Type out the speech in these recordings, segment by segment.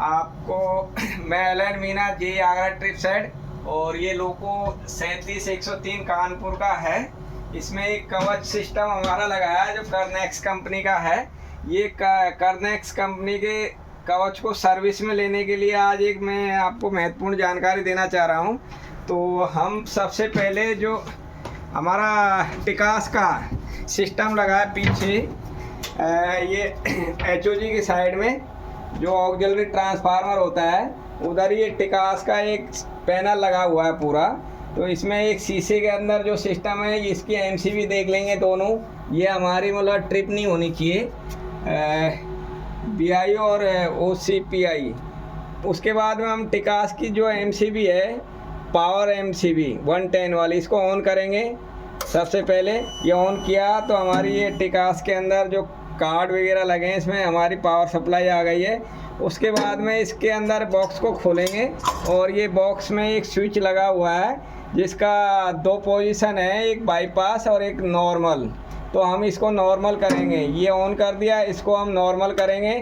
आपको मैं Elon Meena ji Agra trip side, और ये लोको 37103 कानपुर का है। इसमें एक कवच सिस्टम हमारा लगाया है जो कर्नेक्स कंपनी का है। ये कर्नेक्स कंपनी के कवच को सर्विस में लेने के लिए आज एक मैं आपको महत्वपूर्ण जानकारी देना चाह रहा हूँ। तो हम सबसे पहले जो हमारा टिकास का सिस्टम लगा है पीछे, ये एचओजी की साइड में जो ऑक्सिलरी ट्रांसफार्मर होता है उधर ये टिकास का एक पैनल लगा हुआ है पूरा। तो इसमें एक शीशे के अंदर जो सिस्टम है इसकी एमसीबी देख लेंगे दोनों, ये हमारी मतलब ट्रिप नहीं होनी चाहिए, बीआई और ओसीपीआई। उसके बाद में हम टिकास की जो एमसीबी है पावर एमसीबी 110 वाली, इसको ऑन करेंगे। सबसे पहले ये ऑन किया तो हमारी ये टिकास के अंदर जो कार्ड वगैरह लगे हैं इसमें हमारी पावर सप्लाई आ गई है। उसके बाद में इसके अंदर बॉक्स को खोलेंगे और ये बॉक्स में एक स्विच लगा हुआ है जिसका 2 पोजीशन है, एक बाईपास और एक नॉर्मल। तो हम इसको नॉर्मल करेंगे, ये ऑन कर दिया, इसको हम नॉर्मल करेंगे।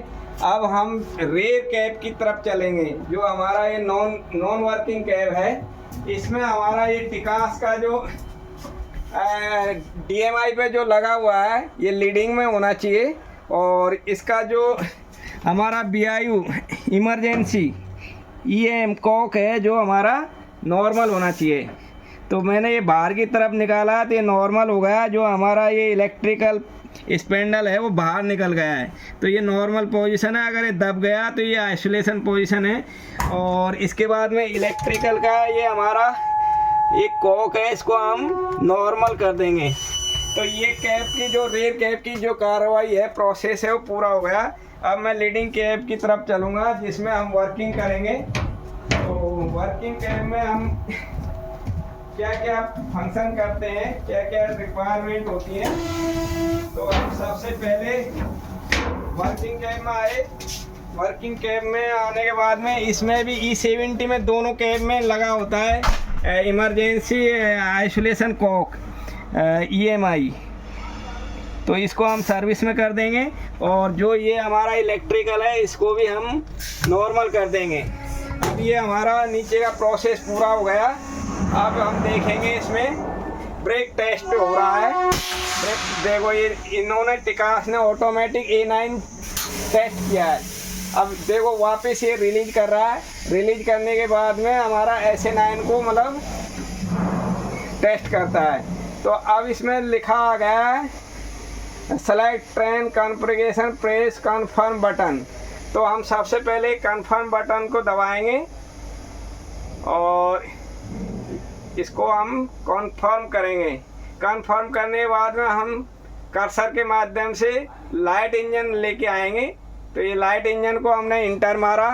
अब हम रेयर कैप की तरफ चलेंगे जो हमारा ये नॉन वर्किंग कैप है। इसमें हमारा ये टिकास का जो डीएमआई पे जो लगा हुआ है ये लीडिंग में होना चाहिए, और इसका जो हमारा बीआईयू इमरजेंसी ईएम कॉक है जो हमारा नॉर्मल होना चाहिए। तो मैंने ये बाहर की तरफ निकाला तो ये नॉर्मल हो गया। जो हमारा ये इलेक्ट्रिकल स्पेंडल है वो बाहर निकल गया है, तो ये नॉर्मल पोजीशन है। अगर ये दब गया तो ये आइसोलेशन पोजीशन है। और इसके बाद में इलेक्ट्रिकल का ये हमारा एक कॉक है, इसको हम नॉर्मल कर देंगे। तो ये कैप की जो रेयर कैप की जो कार्रवाई है, प्रोसेस है, वो पूरा हो गया। अब मैं लीडिंग कैप की तरफ चलूँगा जिसमें हम वर्किंग करेंगे। तो वर्किंग कैप में हम क्या क्या फंक्शन करते हैं, क्या क्या रिक्वायरमेंट होती है। तो हम सबसे पहले वर्किंग कैप में आए। वर्किंग कैप में आने के बाद में इसमें भी E70 में दोनों कैप में लगा होता है इमरजेंसी आइसोलेशन कॉक EMI। तो इसको हम सर्विस में कर देंगे। और जो ये हमारा इलेक्ट्रिकल है इसको भी हम नॉर्मल कर देंगे। अब ये हमारा नीचे का प्रोसेस पूरा हो गया। अब हम देखेंगे इसमें ब्रेक टेस्ट हो रहा है। ब्रेक देखो, ये इन्होंने टिकास ने ऑटोमेटिक A9 टेस्ट किया है। अब देखो वापस ये रिलीज कर रहा है। रिलीज करने के बाद में हमारा SA9 को मतलब टेस्ट करता है। तो अब इसमें लिखा आ गया है select train configuration press confirm button. तो हम सबसे पहले कन्फर्म बटन को दबाएंगे और इसको हम कन्फर्म करेंगे। कन्फर्म करने के बाद में हम कर्सर के माध्यम से लाइट इंजन लेके आएंगे। तो ये लाइट इंजन को हमने इंटर मारा,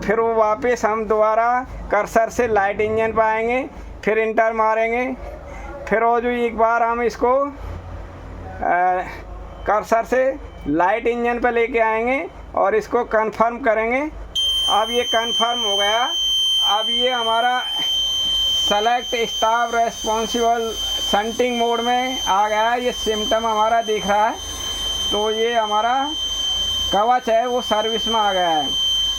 फिर वो वापस हम दोबारा कर्सर से लाइट इंजन पर आएंगे, फिर इंटर मारेंगे, फिर वो जो एक बार हम इसको कर्सर से लाइट इंजन पर लेके आएंगे और इसको कंफर्म करेंगे। अब ये कंफर्म हो गया। अब ये हमारा select staff responsible shunting mode में आ गया। ये सिम्टम हमारा दिख रहा है। तो ये हमारा कवच है वो सर्विस में आ गया है।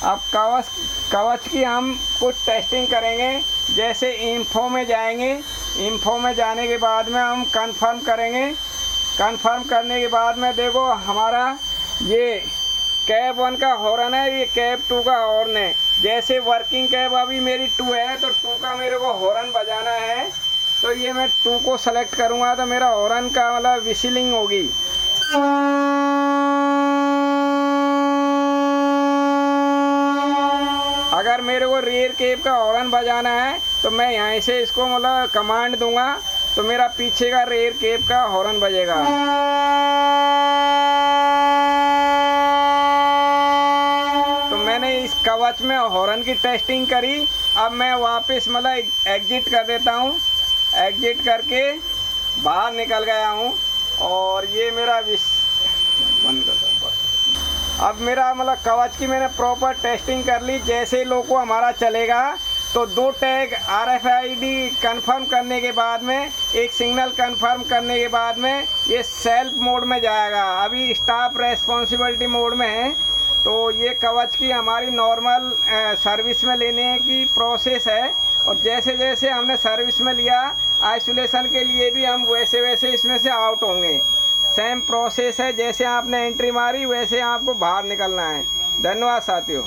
अब कवच की हम कुछ टेस्टिंग करेंगे। जैसे इन्फो में जाएंगे, इन्फो में जाने के बाद में हम कंफर्म करेंगे। कंफर्म करने के बाद में देखो हमारा ये कैब 1 का हॉर्न है, ये कैब 2 का हॉर्न है। जैसे वर्किंग कैब अभी मेरी 2 है तो 2 का मेरे को हॉर्न बजाना है। तो ये मैं 2 को सेलेक्ट करूँगा तो मेरा हॉर्न का मतलब विसिलिंग होगी। अगर मेरे को रेयर कैप का हॉर्न बजाना है तो मैं यहाँ से इसको मतलब कमांड दूंगा तो मेरा पीछे का रेयर कैप का हॉर्न बजेगा। तो मैंने इस कवच में हॉर्न की टेस्टिंग करी। अब मैं वापस मतलब एग्जिट कर देता हूँ। एग्जिट करके बाहर निकल गया हूँ और ये मेरा बंद कर दो। अब मेरा मतलब कवच की मैंने प्रॉपर टेस्टिंग कर ली। जैसे लोगों हमारा चलेगा तो 2 टैग RFID कंफर्म करने के बाद में, एक सिग्नल कंफर्म करने के बाद में ये सेल्फ मोड में जाएगा। अभी स्टाफ रेस्पॉन्सिबिलिटी मोड में है। तो ये कवच की हमारी नॉर्मल सर्विस में लेने की प्रोसेस है। और जैसे जैसे हमने सर्विस में लिया आइसोलेशन के लिए भी हम वैसे वैसे इसमें से आउट होंगे। सेम प्रोसेस है, जैसे आपने एंट्री मारी वैसे आपको बाहर निकलना है। धन्यवाद साथियों।